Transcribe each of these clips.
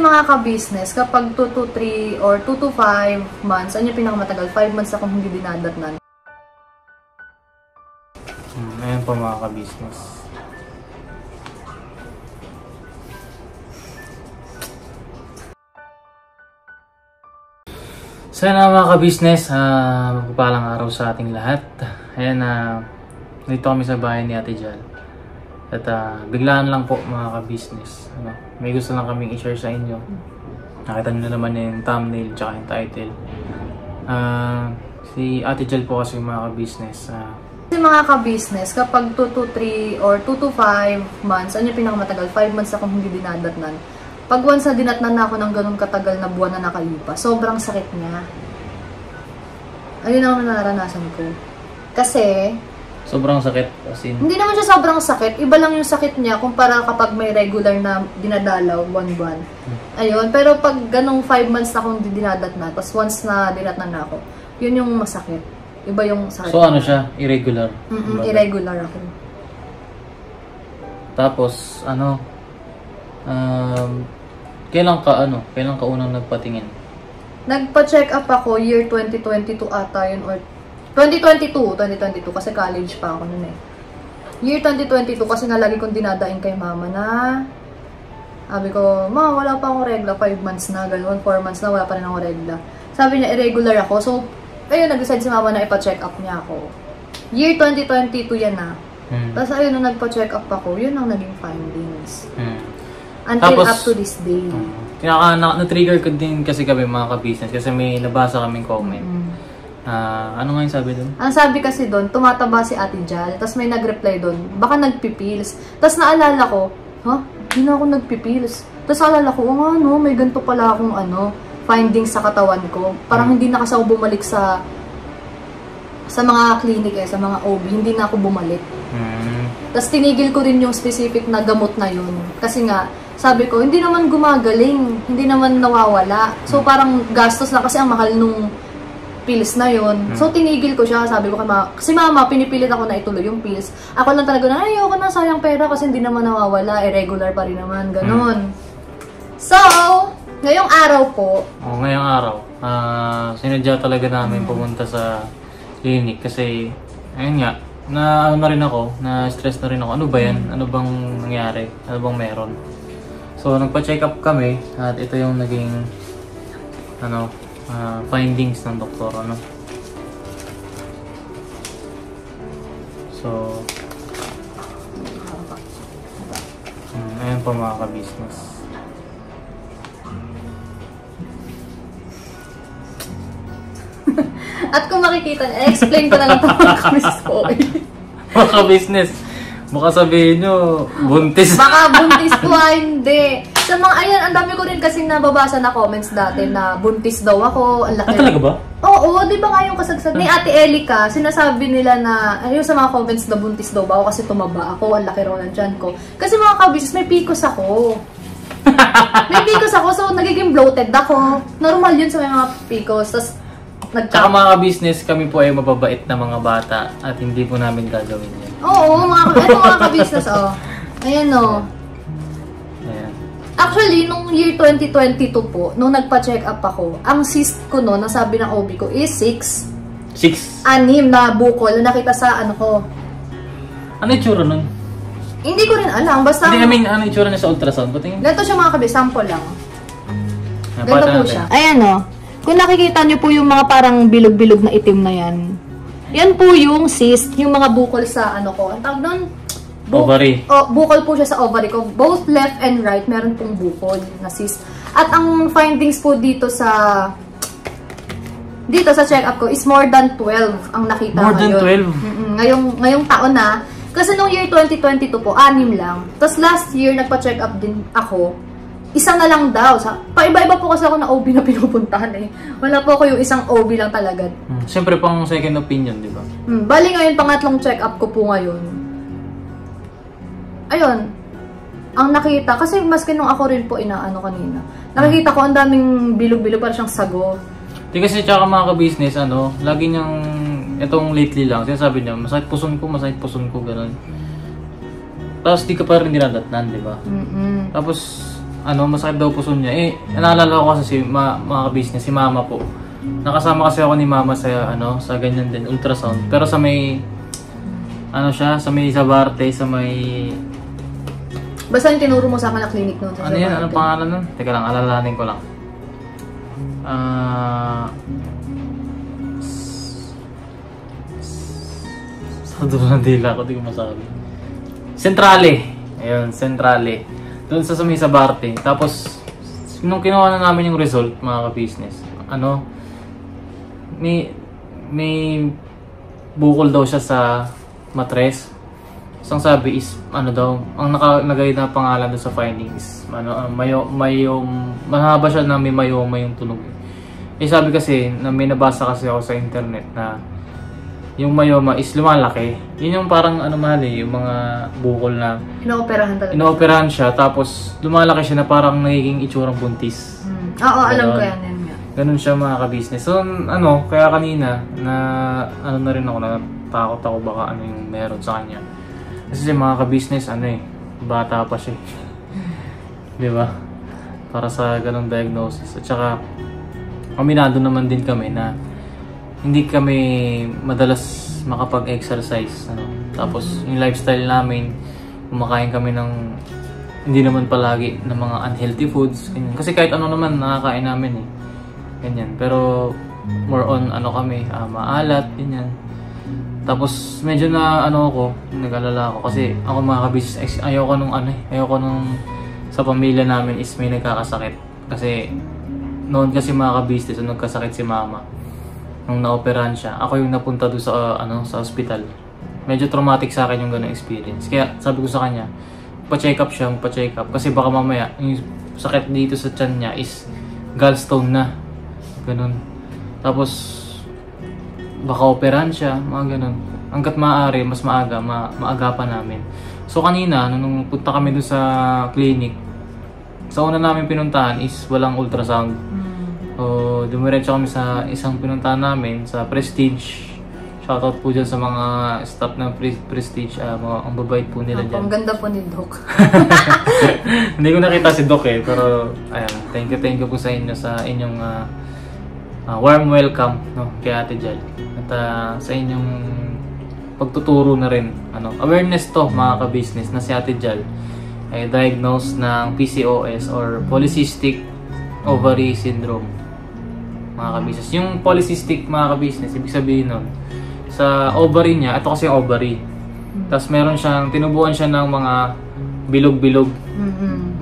mga ka-business, kapag 2 to 3 or 2 to 5 months, ano yung pinakamatagal? 5 months akong hindi dinadatnan. Ayan po mga ka-business. Sana mga ka-business, magpapalang araw sa ating lahat. Ayan, dito kami sa bahay ni Ate Jal. At biglaan lang po mga ka-business. May gusto lang kaming i-share sa inyo. Nakita nyo naman yung thumbnail tsaka yung title. Si Ate Jal po kasi mga ka-business. Kasi mga ka-business, kapag 2 to 3 or 2 to 5 months, ano yung pinakamatagal? 5 months akong hindi dinadatnan. Pag once na dinatnan na ako ng ganun katagal na buwan na nakalipas, sobrang sakit niya. Ayun ang nararanasan ko. Kasi sobrang sakit kasi hindi naman siya sobrang sakit. Iba lang yung sakit niya kumpara kapag may regular na dinadalaw, buwan-buwan. Ayun. Pero pag ganong 5 months na akong dinadatnan, tapos once na dinatnan na ako, yun yung masakit. Iba yung sakit. So ano siya? Irregular? Irregular ako. Tapos, kailan ka unang nagpatingin? Nagpa-check up ako year 2022 ata yun or 2022 kasi college pa ako noon eh. Year 2022 kasi nga lagi kong dinadaing kay mama na sabi ko, ma, wala pa akong regla, 5 months na, gano'n, 4 months na, wala pa rin akong regla. Sabi niya, irregular ako. So, ayun, nag-decide si mama na ipa-check up niya ako. Year 2022 yan na. Tapos ayun, nung nagpa-check up ako, yun ang naging findings. Until tapos, up to this day. Na-trigger ko din kasi kami mga ka-business kasi may nabasa kaming comment. Ano nga yung sabi doon? Ang sabi kasi doon, tumataba si Ate Jal. Tapos may nag-reply doon, baka nagpipils. Tapos naalala ko, hindi na ako nagpipils. Tapos naalala ko, may ganito pala akong findings sa katawan ko. Parang hindi na kasi ako bumalik sa mga clinic sa mga OB. Hindi na ako bumalik. Tapos tinigil ko rin yung specific na gamot na yun. Kasi nga, sabi ko, hindi naman gumagaling, hindi naman nawawala. So parang gastos na kasi ang mahal nung pills na yun. So tinigil ko siya, sabi ko kay mama, kasi mama, pinipilit ako na ituloy yung pills. Ako lang talaga na, ayoko na, sayang pera kasi hindi naman nawawala, irregular pa rin naman, ganun. So, ngayong araw po. Ngayong araw, sinadya talaga namin pumunta sa clinic kasi, ayun nga, na rin ako, na stress na rin ako. Ano ba yan? Ano bang nangyari? Ano bang meron? So, nagpa-check up kami at ito yung naging findings ng doktor. So, ayan po mga ka-business. At kung makikita niya, explain ko na lang ito mga ka-business ko. Mga ka-business, baka sabihin nyo, buntis. Baka buntis ko, hindi. Sa mga, ayan, ang dami ko rin kasing nababasa na comments dati na buntis daw ako. Ang laki. Talaga ba? Oo, di ba nga yung kasagsag ni Ate Elika, sinasabi nila na, ayun sa mga comments na buntis daw ba ako kasi tumaba ako, ang laki raw ng tiyan ko. Kasi mga ka-business, may PCOS ako. May PCOS ako, so nagiging bloated ako. Normal yun sa mga PCOS. Tapos, tsaka mga ka-business, kami po ay mababait na mga bata at hindi po namin gagawin yan. Oo, mga ka-business, Ayan, Ayan. Actually, nung year 2022 po, nung nagpa-check up ako, ang cyst ko noon, nasabi ng OB ko, is 6. 6 na bukol na nakita sa ko. Ano yung tsura nun? Hindi ko rin alam, basta Hindi ano yung tsura niya sa ultrasound? Ganito siya mga kabis, sample lang. Ganito po siya. Ayan kung nakikita niyo po yung mga parang bilog-bilog na itim na yan, yan po yung cyst, yung mga bukol sa ko. Ang tawag doon? Ovary. Bukol po siya sa ovary ko. Both left and right, meron pong bukol na cyst. At ang findings po dito sa check-up ko is more than 12 ang nakita More than 12? Ngayong taon na. Kasi nung year 2022 po, 6 lang. Tapos last year, nagpa-check up din ako. Isa na lang daw. Paiba-iba po kasi ako na OB na pinupuntahan Wala po ako yung isang OB lang talaga. Siyempre pang second opinion, di ba? Bali ngayon, pangatlong check-up ko po ngayon. Ayun. Ang nakita, kasi maski nung ako rin po kanina. Nakikita ko ang daming bilog-bilog, parang siyang sago. Di kasi tsaka mga ka-business, lagi niyang, itong lately lang, sinasabi niya, masakit puson ko, gano'n. Tapos di ka pa rin dinadatnan, di ba? Tapos, masakit daw puso niya. Naalala ko kasi mga ka-business, si mama po. Nakasama kasi ako ni mama sa ganyan din, ultrasound. Pero sa may, sa may Sabarte, sa may... Basta yung tinuro mo sa akin na clinic noon. Ano yan? Anong pangalan nun? Teka lang, alalahanin ko lang. Sa dulo ng dila ko, di ko masabi. Centrale. Ayun, Centrale. Doon sa may Sabarte. Tapos, nung kinuha na namin yung result, mga ka-business, may bukol daw siya sa matres. So, ang sabi is, ang nakalagay na pangalan doon sa findings, mahaba siya na may myoma yung tunog. Sabi kasi, na may nabasa kasi ako sa internet na yung myoma is lumalaki. Yun yung parang yung mga bukol na inooperahan talaga. Inooperahan siya, tapos lumalaki siya na parang nagiging itsurang buntis. Oo, alam ko yan. Ganun siya mga ka-business. So, kaya kanina, na rin ako, natakot ako baka yung meron sa kanya. Kasi mga ka-business, bata pa siya. Di ba? Para sa ganung diagnosis. At saka, aminado naman din kami na hindi kami madalas makapag-exercise. Tapos, yung lifestyle namin, kumakain kami ng hindi naman palagi ng mga unhealthy foods. Ganyan. Kasi kahit ano naman, nakakain namin Ganyan. Pero, more on, maalat, ganyan. Tapos, medyo na, nag-alala ako. Kasi, ako mga ka-business, ayoko nung sa pamilya namin is may nagkakasakit. Kasi, noon kasi mga ka-business, nagkasakit si mama. Nung na-operahan siya, ako yung napunta doon sa ospital. Medyo traumatic sa akin yung ganung experience. Kaya, sabi ko sa kanya, pa-check up siya, Kasi baka mamaya, yung sakit dito sa tiyan niya is gallstone na. Ganun. Tapos, baka operahan siya, mga ganun. Hanggat maaari, mas maagapan namin. So kanina, nung punta kami doon sa clinic, sa una namin pinuntahan is walang ultrasound. So, dumiretso kami sa isang pinuntahan namin, sa Prestige. Shoutout po dyan sa mga staff ng Prestige, ang babait po nila dyan. Ang ganda po ni Doc. Hindi ko nakita si Doc pero ayan, thank you po sa inyo, sa inyong warm welcome kay Ate Jal. At sa inyong pagtuturo na rin, awareness to mga ka-business na si Ate Jal ay diagnosed ng PCOS or Polycystic Ovary Syndrome. Mga ka-business. Yung polycystic mga ka-business, ibig sabihin nun, sa ovary niya, ito kasi yung ovary. Tapos meron tinubuan siya ng mga bilog-bilog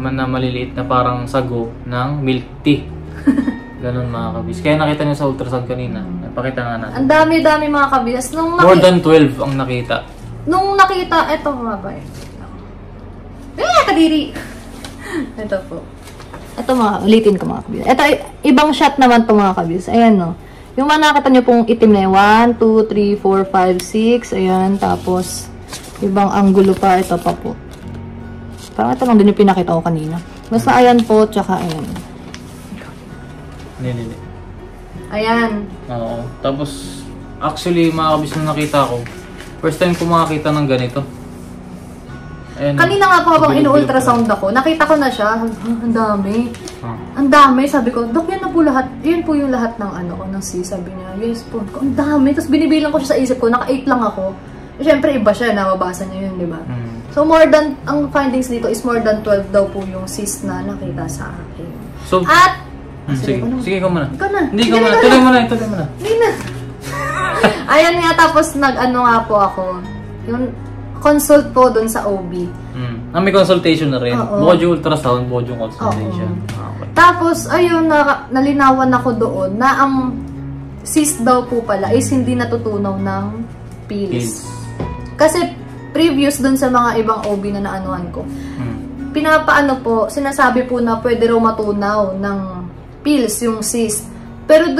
na maliliit na parang sago ng milk tea. Ganun mga kabis. Kaya nakita niyo sa ultrasound kanina. Napakita nga natin. Ang dami-dami mga kabis. More than 12 ang nakita. Nung nakita, eto mga ba kadiri! Ito po. Ito ulitin ko mga kabis. Ito, ibang shot naman to mga kabis. Ayan Yung mga nakita niyo pong itim na 1, 2, 3, 4, 5, 6. Ayan, tapos ibang anggulo pa. Ito pa po. Parang ito lang din yung pinakita ko kanina. Basta ayan po, tsaka ayan. Hindi. Ayan. Oo. Tapos, actually, mga kabis na nakita ko, first time ko makakita ng ganito. Ayan, kanina nga po habang inu-ultrasound ako, nakita ko na siya. Ang dami. Ang dami. Sabi ko, Dok, yan na po lahat. Yan po yung lahat ng ng C. Sabi niya, yes po. Ang dami. Tapos binibilang ko siya sa isip ko, naka-8 lang ako. Siyempre, iba siya. Nababasa niya yun, di ba? So, ang findings dito is more than 12 daw po yung cyst na nakita sa akin. So, at, sige, ikaw muna. Ikaw na. Hindi, ikaw muna. Tuloy mo na. Hindi na. Ayan nga, tapos nga po ako. Yung consult po dun sa OB. May consultation na rin. Oo. Bukod yung ultrasound, bukod yung consultation. Okay. Tapos, ayun, nalinawan ako doon na ang cyst daw po pala is hindi natutunaw ng pills. Kasi, previous dun sa mga ibang OB na naanuhan ko, sinasabi po na pwede raw matunaw ng pills yung cyst. Pero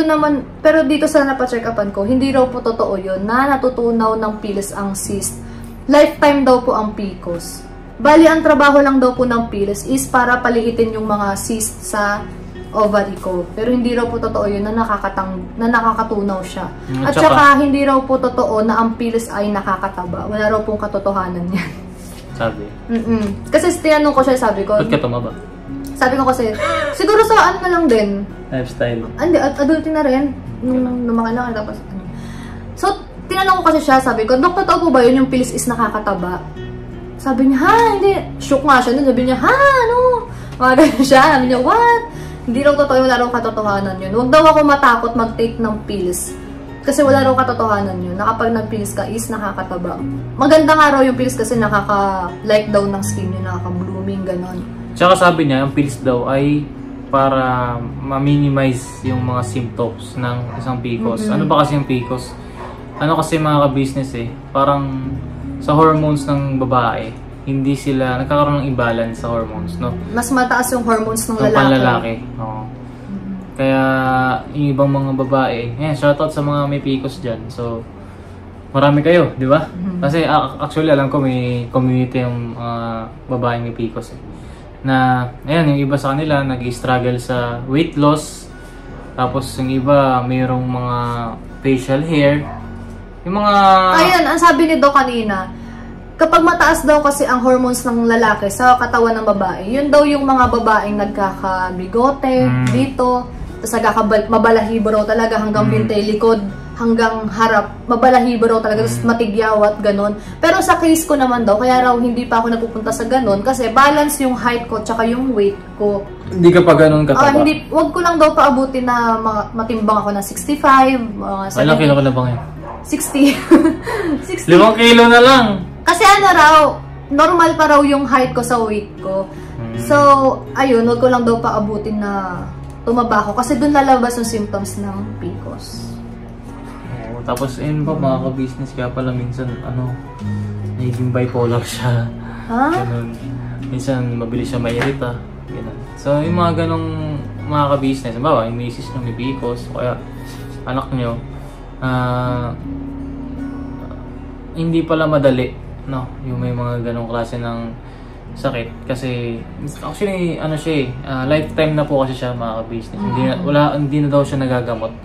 dito sa napacheck-upan ko, hindi raw po totoo yun na natutunaw ng pills ang cyst. Lifetime daw po ang PCOS. Bali, ang trabaho lang daw po ng pills is para paliitin yung mga cyst sa ovary ko. Pero hindi raw po totoo yun na nakakatunaw siya. At saka hindi raw po totoo na ang pills ay nakakataba. Wala raw pong katotohanan yan. Sabi? Kasi tinanong ko siya, sabi ko, ba't ka tumaba? Sabi ko kasi, siguro sa ano na lang din. Lifestyle. Hindi, adulting na rin. Nung lumakalaki tapos. So, tinanong ko kasi siya, sabi ko, Dok, totoo po ba yun yung pills is nakakataba? Sabi niya, ha, hindi. Shook nga siya nun. Sabi niya, ha, ano? Mga ganun siya. Sabi niya, what? Hindi raw totoo, wala raw katotohanan yun. Huwag daw ako matakot mag-take ng pills. Kasi wala raw katotohanan yun. Na kapag nag-pills ka is nakakataba. Maganda nga raw yung pills kasi nakaka-light daw ng skin yun, nakaka-blooming, gano'n. Tsaka sabi niya, ang pills daw ay para ma-minimize yung mga symptoms ng isang PCOS. Ano ba kasi yung PCOS? Ano kasi mga ka-business parang sa hormones ng babae, hindi sila, nagkakaroon ng imbalance sa hormones, no? Mas mataas yung hormones ng lalaki. Ng panlalaki, oo. Kaya yung ibang mga babae, shoutout sa mga may PCOS dyan. So, marami kayo, di ba? Kasi actually alam ko may community yung babaeng may PCOS na, ayan, yung iba sa kanila nag-struggle sa weight loss. Tapos yung iba mayroong mga facial hair. Yung mga... Ayan, ang sabi ni Doc kanina, kapag mataas daw kasi ang hormones ng lalaki sa katawan ng babae, yun daw yung mga babaeng nagkakabigote dito, tapos mabalahibo raw talaga hanggang binte, likod, hanggang harap, mabalahibo raw talaga, tapos matigyawat, ganon. Pero sa case ko naman daw, kaya raw hindi pa ako napupunta sa ganon, kasi balance yung height ko, tsaka yung weight ko. Hindi ka pa ganon kataba? Hindi, wag ko lang daw paabutin na matimbang ako ng 65, mga 70. Ilang kilo ka na ba ngayon? 60. 60. 5 kilo na lang! Kasi ano raw, normal pa raw yung height ko sa weight ko. So, ayun, wag ko lang daw paabutin na tumaba ako kasi doon lalabas yung symptoms ng PCOS. Tapos, ba, mga ka-business, kaya pala minsan, nagiging bipolar siya. Ha? Ganun. Minsan, mabilis siya mairita. Ganun. So, yung mga ganong mga ka-business, bawa, yung misis nyo may PCOS, o kaya anak nyo, hindi pala madali, no? Yung may mga ganong klase ng sakit. Kasi, actually, lifetime na po kasi siya, mga ka-business. Hindi na daw siya nagagamot.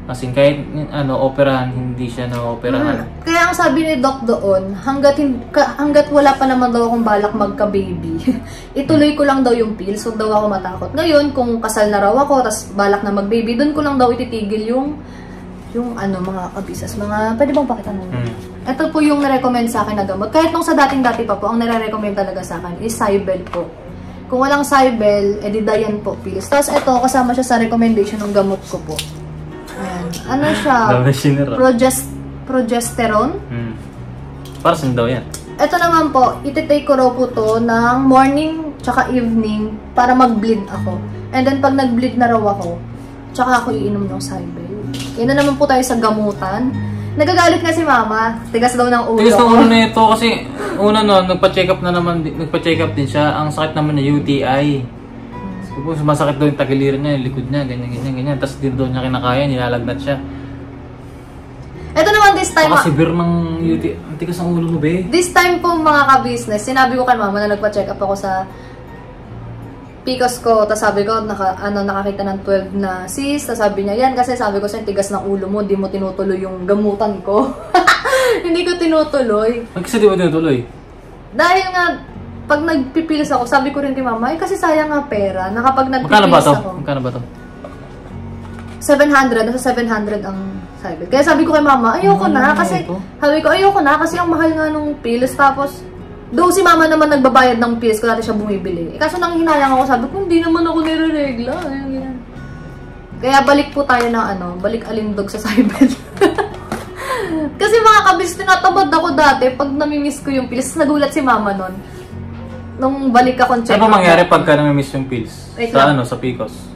As in, kahit operahan, hindi siya na-operahan. Kaya ang sabi ni Doc doon, hanggat wala pa naman daw akong balak magka-baby, ituloy ko lang daw yung pills, huwag daw ako matakot. Ngayon, kung kasal na raw ako, tas balak na mag-baby, doon ko lang daw ititigil yung mga kabisas, pwede bang pakita mo? Ito po yung na-recommend sa akin na gamot. Kahit nung sa dating-dati pa po, ang nare-recommend talaga sa akin is Cybel po. Kung walang Cybel, edi Dayan po pills. Tapos ito, kasama siya sa recommendation ng gamot ko po. Ayan. Ano siya? Progesterone. Para saan daw yan? Ito naman po, ititake ko raw po to ng morning tsaka evening para mag-bleed ako. And then pag nag-bleed na raw ako, tsaka ako iinom ng Cybel. Yan na naman po tayo sa gamutan. Nagagalit nga si Mama. Tigas daw ng ulo. Tigas ng ulo na ito kasi nagpa-check up din siya. Ang sakit naman na UTI. Sumasakit daw yung tagiliran niya, yung likod niya, ganyan. Tapos di daw niya kinakaya, nilalagnat siya. Ito naman this time. Baka severe ng UTI. Ang tigas ng ulo mo, be. This time po mga ka-business, sinabi ko kay Mama na nagpa-check up ako sa PCOS ko, tapos sabi ko, nakakita ng 12 na cyst, tapos sabi niya, yan kasi sabi ko sa tigas ng ulo mo, di mo tinutuloy yung gamutan ko. Hindi ko tinutuloy. Kasi di mo tinutuloy? Dahil nga, pag nagpipilis ako, sabi ko rin kay Mama, kasi sayang nga pera, na kapag nagpipilis ako. Magkano ba to? 700, nasa 700 ang Cybel. Kaya sabi ko kay Mama, ayoko na, kasi, ang mahal nga nung pills, tapos, though si Mama naman nagbabayad ng pills ko, natin siya bumibili. Kaso nang hinayang ako, sabi ko, hindi naman ako nire-regla. Kaya balik po tayo ng balik alindog sa Cybel. Kasi mga kabis, tinatabad ako dati pag namimiss ko yung pills. Nagulat si Mama nun. Nung balik akong check. Ano mangyari pagka namimiss yung pills? Sa PCOS?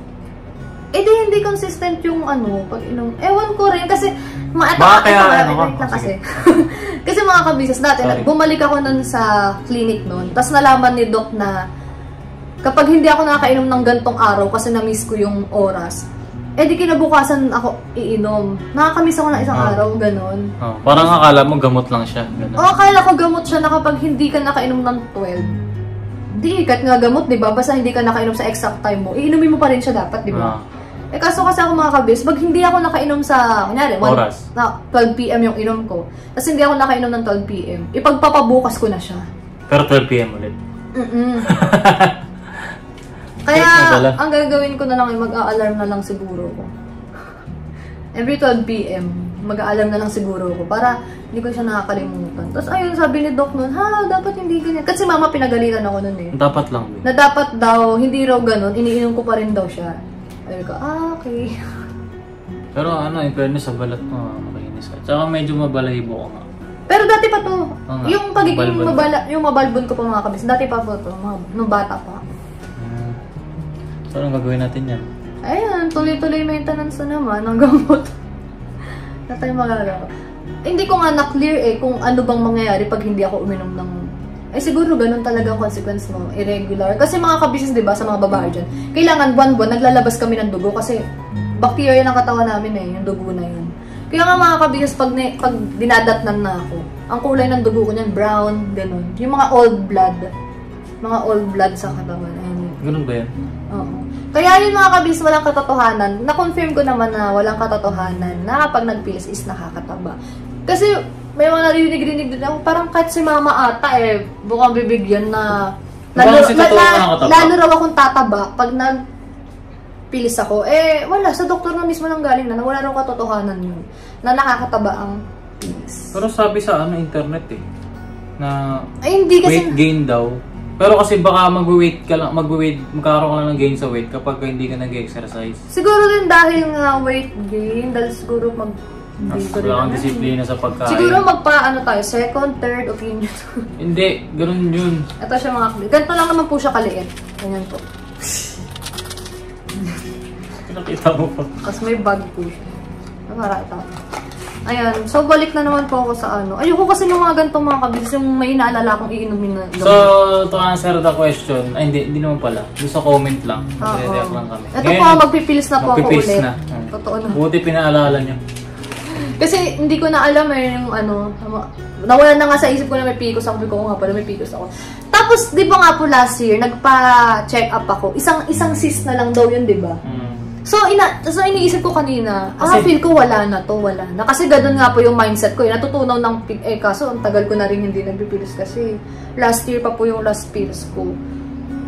Hindi consistent yung pag-inom. Ewan ko rin kasi kasi mga kabisas dati, bumalik ako nun sa clinic nun, tapos nalaman ni Doc na kapag hindi ako nakakainom ng gantong araw kasi na-miss ko yung oras, di kinabukasan ako iinom. Nakakamiss ako ng isang araw, ganon. Parang akala mo gamot lang siya. Akala ko gamot siya na kapag hindi ka nakainom ng 12. Kahit nga gamot, diba? Basta hindi ka nakainom sa exact time mo, iinumin mo pa rin siya dapat, diba? Kaso kasi ako mga kabis, pag hindi ako nakainom sa, kunyari, 12 PM yung inom ko, tapos hindi ako nakainom ng 12 PM, ipagpapabukas ko na siya. Pero 12 PM ulit? Kaya, Mabala. ang gagawin ko na lang ay mag-a-alarm na lang siguro ko. Every 12 p.m., mag-a-alarm na lang siguro ko para hindi ko siya nakakalimutan. Tapos ayun, sabi ni Doc nun, dapat hindi ganyan. Kasi mama pinagalitan ako nun eh. Dapat lang. Na dapat daw, hindi raw ganun, iniinom ko pa rin daw siya. Ayun ko, okay. Pero in fairness sa balat mo, makinis ka. Tsaka medyo mabalahibo ko nga. Pero dati pa to. nga. Yung pagiging Mabalbon. yung mabalbon ko pa mga kabis. Dati pa po to, nung bata pa. So, anong gagawin natin yan? Ayan, tuloy-tuloy maintenance na naman ng gamot. Na tayo magagawa. Hindi ko nga na-clear kung ano bang mangyayari pag hindi ako uminom ng... siguro ganun talaga ang consequence mo, irregular. Kasi mga kabisnes, di ba, sa mga babae dyan, kailangan buwan-buwan, naglalabas kami ng dugo kasi bacteria ng katawan namin yung dugo na yun. Kaya nga mga kabisnes, pag dinadatnan na ako, ang kulay ng dugo ko niyan, brown, ganun. Yung mga old blood sa katawan. Ganun ba yan? Oo. Kaya yun mga kabis, walang katotohanan. Na-confirm ko naman na walang katotohanan na kapag nagpilis is nakakataba. Kasi may mga narinig-rinig din ako, parang kahit si mama ata bukang bibigyan na lalo raw akong tataba pag nagpilis ako. Wala, sa doktor na mismo nang galing na wala raw katotohanan yun na nakakataba ang pilis. Pero sabi sa internet na hindi kasi weight gain daw. Pero kasi baka magkakaroon ka lang ng gain sa weight kapag hindi ka nag-exercise. Siguro din dahil nga weight gain, dahil siguro wala kang disiplina sa pagkain. Siguro tayo, second, third opinion. Hindi, ganun yun. Ito siya mga kapatid. Ganito lang naman po siya kaliit. Ganyan po. Pinakita mo pa. Tapos may bag po siya. Para ito. Ayan. So, balik na naman po ako sa Ayoko kasi ng mga ganitong mga kabis yung may inaalala akong iinumin na gamot. So, to answer the question, hindi naman pala. Doon sa comment lang. Mag-react lang kami. Ito po, magpipilis na po ako ulit. Na. Totoo na. Buti pinaalala nyo. Kasi hindi ko na alam yung nawala na nga sa isip ko na may PCOS ako. Sabi ko nga pala may PCOS ako. Tapos, di ba nga po last year, nagpa-check up ako. Isang cyst na lang daw yun, di ba? So, iniisip ko kanina, feel ko wala na to, wala na. Kasi ganun nga po yung mindset ko. Natutunaw ng kaso ang tagal ko na rin hindi nagpipilis kasi last year pa po yung last pills ko.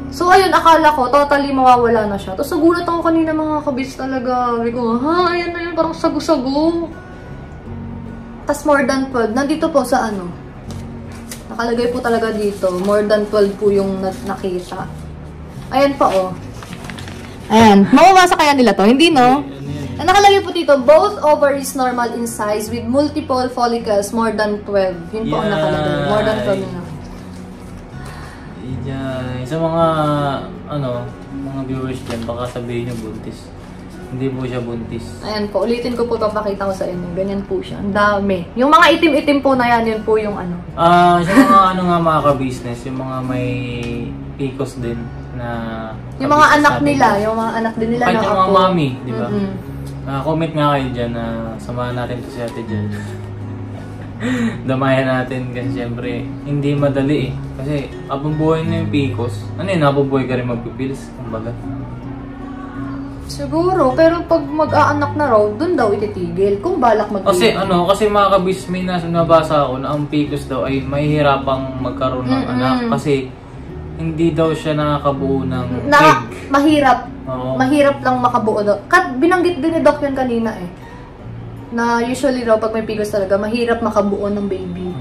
So, ayun, akala ko, totally mawawala na siya. Tapos, nagulat ako kanina mga kabis talaga. Sabi ko, ayan na yun, parang sago-sago. Tapos, more than 12. Nandito po sa nakalagay po talaga dito. More than 12 po yung nakita. Ayan pa, Ayan. Mababasa kaya nila to? Hindi, no? Nakalagay po dito, both ovaries normal in size with multiple follicles more than 12. Yun po ang nakalagay. More than 12 na. Sa mga, mga viewers dyan, baka sabihin nyo buntis. Hindi po siya buntis. Ayan po, ulitin ko po, papakita ko sa inyo. Ganyan po siya. Ang dami. Yung mga itim-itim po na yan, yun po yung sa mga nga mga ka-business, yung mga may PCOS din na yung mga anak nila, yung mga anak din nila kahit na yung mga mami, di ba? Comment nga kayo dyan na samahan natin to si Ate Jen. Damayan natin kasi syempre hindi madali kasi abang buhay na yung PCOS. Abang buhay ka rin magpipilis, kumbaga. Siguro, pero pag mag-aanak na raw, dun daw ititigil. Kung balak mag-tigil. Kasi mga kabis, may nabasa ako na ang PCOS daw ay mahihirapang magkaroon ng anak kasi hindi daw siya nakakabuo ng egg. Mahirap. Oo. Mahirap lang makabuo daw. Binanggit din ni Doc yun kanina na usually raw pag may PCOS talaga, mahirap makabuo ng baby.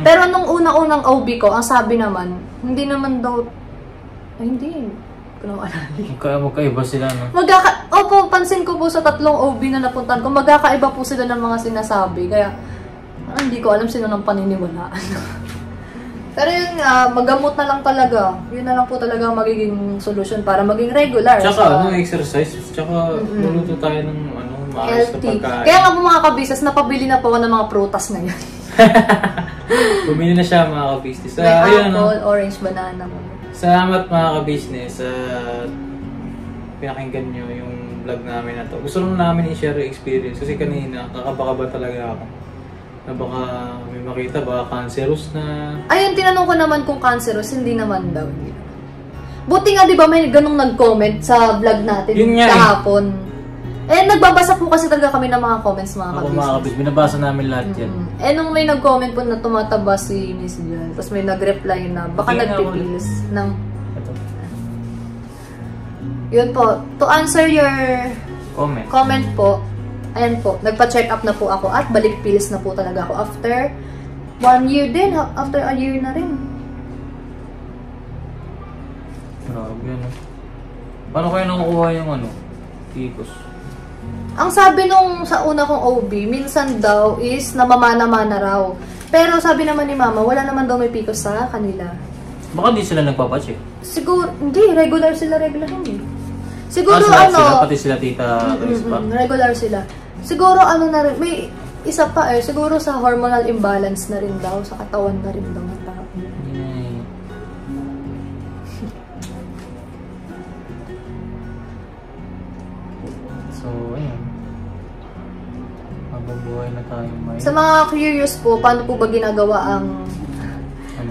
Pero nung unang OB ko, ang sabi naman, hindi naman daw, hindi ko naman alala. Magkaiba sila, no? Opo, pansin ko po sa tatlong OB na napuntan ko, magkakaiba po sila ng mga sinasabi. Kaya, hindi ko alam sino ng paniniwalaan. Pero yun nga, magamot na lang talaga. Yun na lang po talaga magiging solusyon para maging regular. Tsaka, exercise. Tsaka, luluto tayo ng maayos na pagkain. Kaya nga po mga kabisnes, napabili na po ako ng mga prutas ngayon. Bumili na siya mga kabisnes. May apple, orange, banana mo. Salamat mga kabisnes sa pinakinggan nyo yung vlog namin na to. Gusto lang namin i-share yung experience kasi kanina, kakabaka talaga ako. Na baka may makita, baka cancerous na. Ayun, tinanong ko naman kung cancerous, hindi naman daw. Buti nga, di ba, may ganung nag-comment sa vlog natin kahapon. Nagbabasa po kasi talaga kami ng mga comments, mga kabisnes. Mga kabisnes, binabasa namin lahat yan. Nung may nag-comment po na tumataba si Miss Jan, tapos may nag-reply na, baka nagpipilis ng... Yun po. To answer your comment po, ayan po, nagpa-check up na po ako at balik pills na po talaga ako after 1 year din. After a year na rin. Grabe ano. Paano kayo nakukuha yung PCOS? Ang sabi nung sa una kong OB, minsan daw is namamana-mana raw. Pero sabi naman ni mama, wala naman daw may PCOS sa kanila. Baka di sila nagpapacheck? Siguro, hindi. Regular hindi. Siguro sila, pati sila tita Chris pa? Regular sila. Siguro na rin, may isa pa siguro sa hormonal imbalance na rin daw, sa katawan na rin daw ng tao. So, ayun. Mabubuhay na tayo may... Sa mga curious po, paano po ba ginagawa ang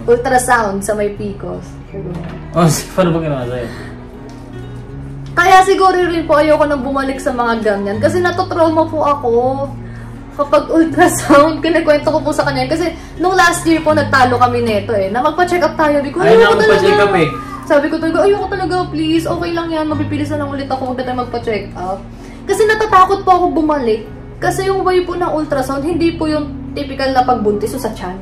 ultrasound sa may PCOS? Paano ba ginawa sa'yo? Kaya siguro rin po ayoko nang bumalik sa mga ganyan. Kasi natotrauma po ako kapag ultrasound. Kinikwento ko po sa kanya. Kasi nung last year po, nagtalo kami neto na magpa-check up tayo. Sabi ko, ayoko talaga. Sabi ko talaga, ayoko talaga, please. Okay lang yan. Mapipilis na lang ulit ako. Huwag na tayo magpa-check up. Kasi natatakot po ako bumalik. Kasi yung way po ng ultrasound, hindi po yung typical na pagbuntis o sa tiyan.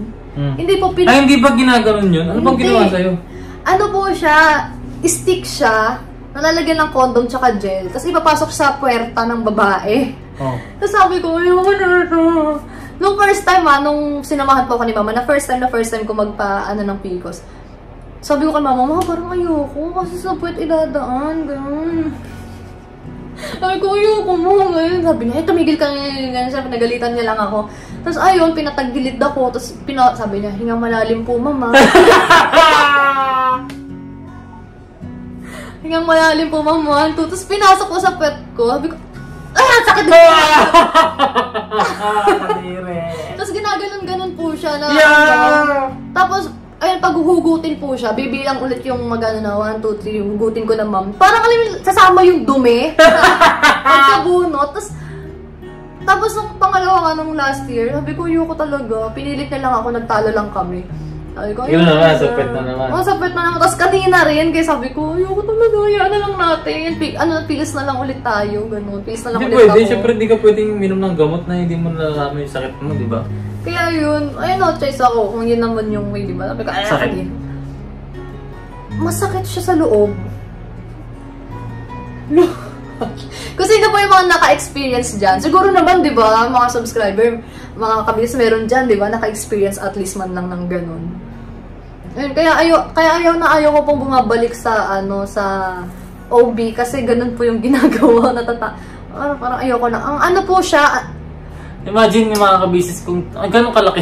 Hindi po hindi ba ginaganon yun? Ano bang ginawa sa'yo? Ano po siya, stick siya, nalalagyan ng condom tsaka gel, tapos ipapasok sa puwerta ng babae. Tapos sabi ko, ayoko na ito. Nung first time nung sinamahan po ako ni mama, na first time ko magpa, ng PCOS. Sabi ko kay mama, parang ayoko, kasi sa puwet idadaan, gano'n. Sabi ko, ayoko mo, ngayon. Sabi niya, tumigil ka ngayon. Sabi, nagalitan niya lang ako. Tapos ayun, pinatagilid ako. Tapos sabi niya, hingang malalim po, mama. Hingang malalim po, mama. Tapos pinasok ko sa pet ko. Sabi ko, sakit din. Tapos ginaganon-ganon po siya na. Tapos, ayun, pag huhugutin po siya, bibilang ulit yung magano na 1, 2, 3, yung hugutin ko na ma'am. Parang alam mo, sasama yung dumi. Pagkabunot. Tapos nung pangalawa nung last year, sabi ko, ayoko talaga. Pinilit na lang ako, nagtalo lang kami. Sabi ko, yun naman, sapet na naman. Sapet na naman. Tapos kanina rin, kaya sabi ko, ayoko talaga, hayaan na lang natin. Pilis na lang ulit tayo, gano'n. Pilis na lang ulit ako. Siyempre, hindi ka pwedeng minom ng gamot na hindi mo nalalaman yung sakit mo, di ba? Kaya yun, no choice ako kung yun naman yung way, di ba? Sabi ko, sakit. Masakit siya sa loob. Kasi sino po yung mga naka-experience dyan? Siguro naman, di ba, mga subscriber, mga kabilis meron dyan, di ba, naka-experience at least man lang ng ganun. Ayun, kaya ayaw ko pong bumabalik sa, sa OB, kasi ganun po yung ginagawa, parang ayaw ko na. Ang ano po siya, imagine yung mga kabisis kung gano'ng kalaki.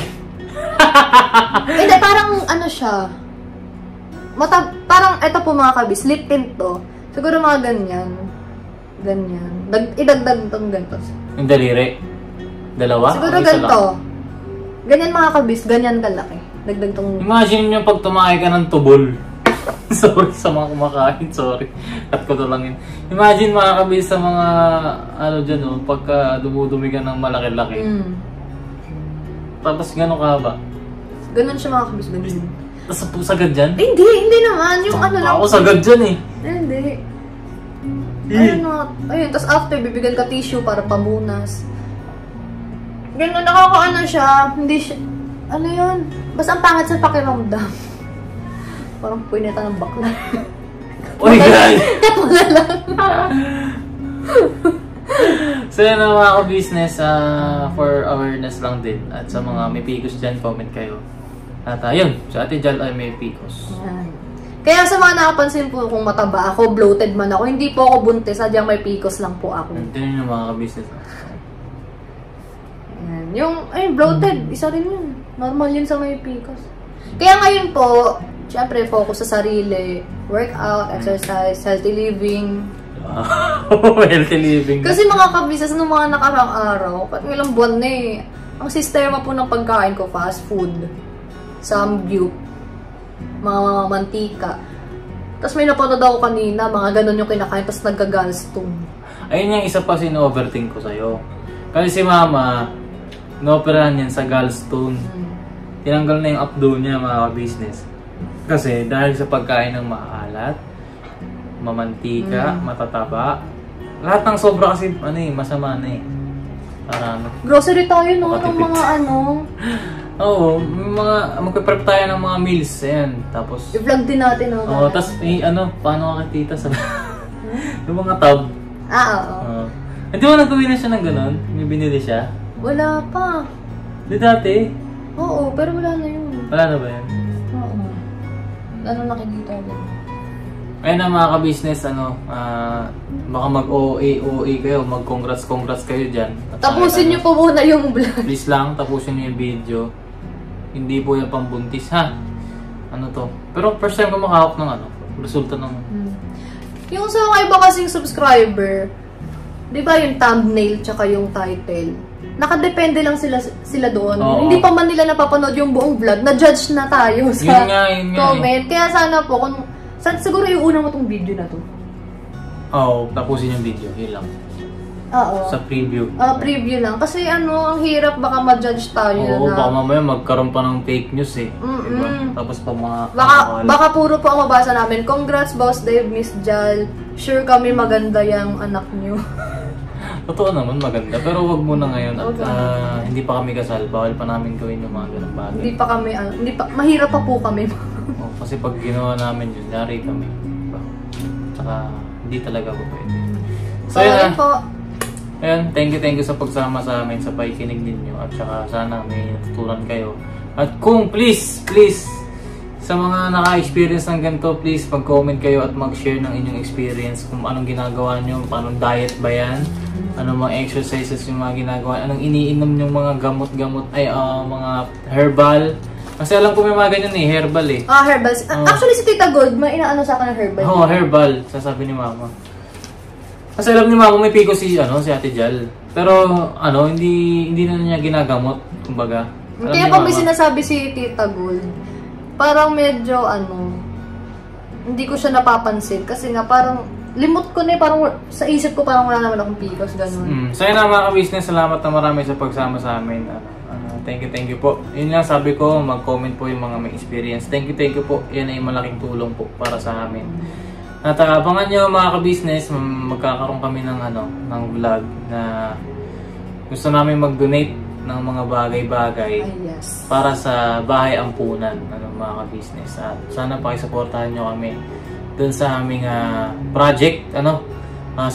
Hindi, parang siya. Parang eto po mga kabis, lip tint to. Siguro mga ganyan. Idagdag itong ganito. Yung daliri? Dalawa? Siguro ganito. Ganyan mga kabis, ganyan kalaki. Dagdag tong... Imagine nyo pag tumakay ka ng tubol. Sorry sa mga kumakain, sorry. Cut ko to lang yun. Imagine mga kabis sa mga, dyan pagka dumudumi ka ng malaki-laki. Tapos gano'n ka ba? Ganun siya mga kabis, ganun. Tapos sagad dyan? Hindi naman. Yung lang. Ako sagad dyan Hindi. Ayun, tapos after, bibigyan ka tissue para pamunas. Ganun, nakakaano siya. Hindi siya, yun? Basta ang pangit sa pakiramdam. Parang punita ng bakla. Uy, guys! So yun mga ka-business, for awareness lang din. At sa mga may PCOS dyan, comment kayo. At yun, sa Ate Jal ay may PCOS. Kaya sa mga nakapansin po kung mataba ako, bloated man ako, hindi po ako buntis, sadyang may PCOS lang po ako. Yun yung mga ka-business. Yung, bloated, isa rin yun. Normal yun sa may PCOS. Kaya ngayon po, siyempre, focus sa sarili, workout, exercise, healthy living. Healthy living. Kasi mga kabisas nung mga nakarang araw, pat ilang buwan na ang sistema po ng pagkain ko, fast food, samgyup, mga mantika. Tapos may napanood ako kanina, mga ganun yung kinakain, tapos nagka-gallstone. Ayun yung isa pa sino-overthink ko sa'yo. Kasi si mama, no-operahan yan sa gallstone. Tinanggal na yung abdo niya, mga business. Kasi dahil sa pagkain ng maalat, mamantika, matataba. Lahat ng sobra kasi ano eh, masama na eh. Para ano. Grocery tayo no, ng Makatipid. mga ano. Oo, magpe-prep tayo ng mga meals. Ayan, tapos... I-vlog din natin no. Oo, tapos ano, paano ka kita sa... yung mga tab. Oo. Hindi mo nagawin na siya ng ganon? May binili siya? Wala pa. Di dati? Oo, pero wala na yun. Wala na ba yan? Oo. Ano nakikita din? Ayun na mga ka-business, baka mag-OA kayo, mag-congrats kayo dyan. At Tapusin niyo po muna yung vlog. Please lang, tapusin niyo yung video. Hindi po yung pambuntis, ha? Ano to? Pero first time ko makahawak ng resulta ng... Yung sa mga iba kasing subscriber, di ba yung thumbnail tsaka yung title, nakadepende lang sila doon. Oo. Hindi pa man nila napapanood yung buong vlog, na-judge na tayo sa yun nga comment. Kaya sana po, siguro yung una mo tong video na to. Oo, tapusin yung video, yun lang. Oo. Sa preview. Preview lang. Kasi ang hirap baka ma-judge tayo Oo, na. baka mamaya magkaroon pa ng fake news eh. Diba? Tapos pa mga... Baka puro po ang mabasa namin. Congrats, Boss Dave, Miss Jal. Sure kami maganda yung anak niyo. Totoo naman, maganda. Pero wag muna ngayon at hindi pa kami kasal. Bawal pa namin gawin yung mga ganung bagay. Hindi pa, mahirap pa po kami. Kasi pag ginawa namin yun, yari kami. Diba? Tsaka hindi talaga po pwede. So yun po. Ayan, thank you sa pagsama sa amin, sa pakikinig ninyo. At saka sana may natutunan kayo. At kung please, sa mga naka-experience ng ganito, please mag-comment kayo at mag-share ng inyong experience. Kung anong ginagawa nyo, paano diet ba yan? Anong mga exercises yung mga ginagawa? Anong iniinom yung mga gamot-gamot, mga herbal? Kasi alam ko may mga ganyan eh, herbal eh. Herbal. Actually, si Tita Gold, may inaano sa akin ng herbal. Oo, herbal. Sasabi ni Mama. Kasi alam ni Mama may piko si Ate Jal. Pero hindi na niya ginagamot, kumbaga. Kaya pag may sinasabi si Tita Gold, parang medyo hindi ko siya napapansin kasi nga parang limot ko na parang sa isip ko parang wala naman akong pikos, ganun. So yun na mga ka-business, salamat na marami sa pagsama sa amin. Thank you po. Yun lang sabi ko, mag-comment po yung mga may experience. Thank you po. Yan ay malaking tulong po para sa amin. At abangan nyo mga ka-business, magkakaroon kami ng vlog na gusto namin mag-donate ng mga bagay-bagay para sa bahay ampunan, mga ka-business. At sana pakisuportahan nyo kami dun sa aming project,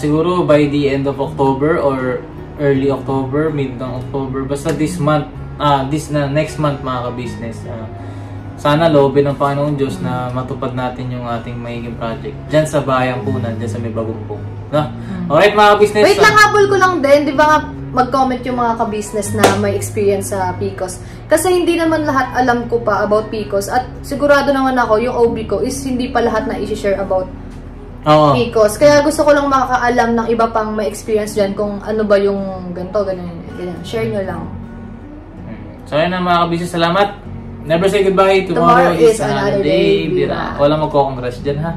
siguro by the end of October or early October, mid ng October, basta this month, next month mga ka-business. Sana loobin ng Panginoon Diyos na matupad natin yung ating magiging project dyan sa bayang punan, dyan sa may bagumpong. Alright mga ka-business. Wait lang, habol ko lang din. Di ba nga mag-comment yung mga ka-business na may experience sa PCOS? Kasi hindi naman lahat alam ko pa about PCOS. At sigurado naman ako, yung OB ko is hindi pa lahat na i-share about PCOS. Kaya gusto ko lang makakaalam ng iba pang may experience dyan kung ano ba yung ganito, ganyan. Share nyo lang. So yun na mga ka-business, salamat. Never say goodbye. Tomorrow is another day. Wala magko-congrats dyan ha.